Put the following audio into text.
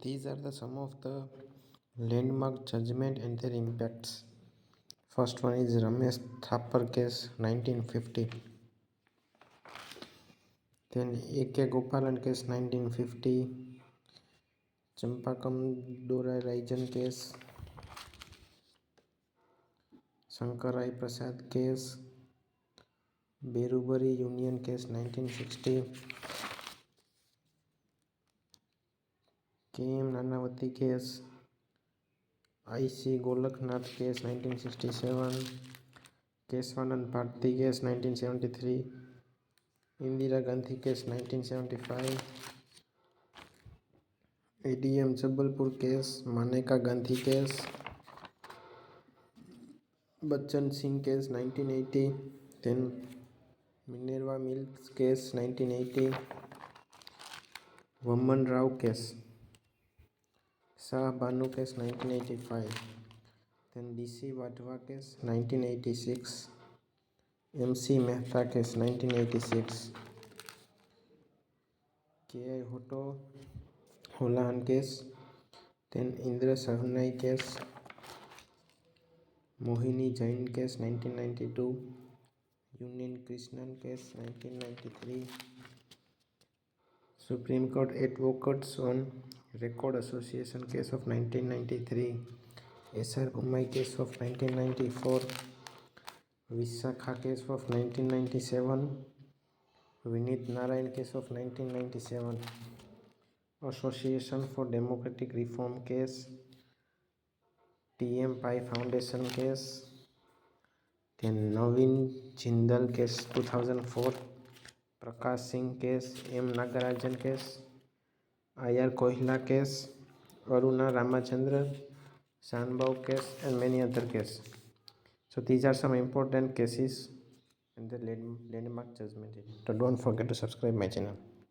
These are the some of the landmark judgment and their impacts. First one is Ramesh Thapar case 1950. Then A.K. Gopalan case 1950. Champakam Dorai Rajan case. Shankarai Prasad case. Berubari Union case 1960. K.M. Nanavati case. I.C. Golaknath case 1967. Keswanand Bharti case 1973. Indira Gandhi case 1975. ADM Jabalpur case. Maneka Gandhi case. Bachchan Singh case 1980. Then Minerva Mills case 1980. Vaman Rao case. Shah Banu case 1985. Then D.C. Wadhwa case 1986. M.C. Mehta case 1986. K.I. Hotto Holahan case. Then Indra Sahnai case. Mohini Jain case 1992. Union Krishnan case 1993. Supreme Court Advocates on Record Association case of 1993. S.R. Bommai case of 1994. Visakha case of 1997. Vinit Narayan case of 1997. Association for Democratic Reform case. T.M. Pai Foundation case. Then Navin Jindal case 2004. Prakash Singh case. M. Nagarajan case. I.R. Kohila case. Aruna Ramachandran Shanbhav case and many other cases. So these are some important cases in the landmark judgment. So don't forget to subscribe my channel.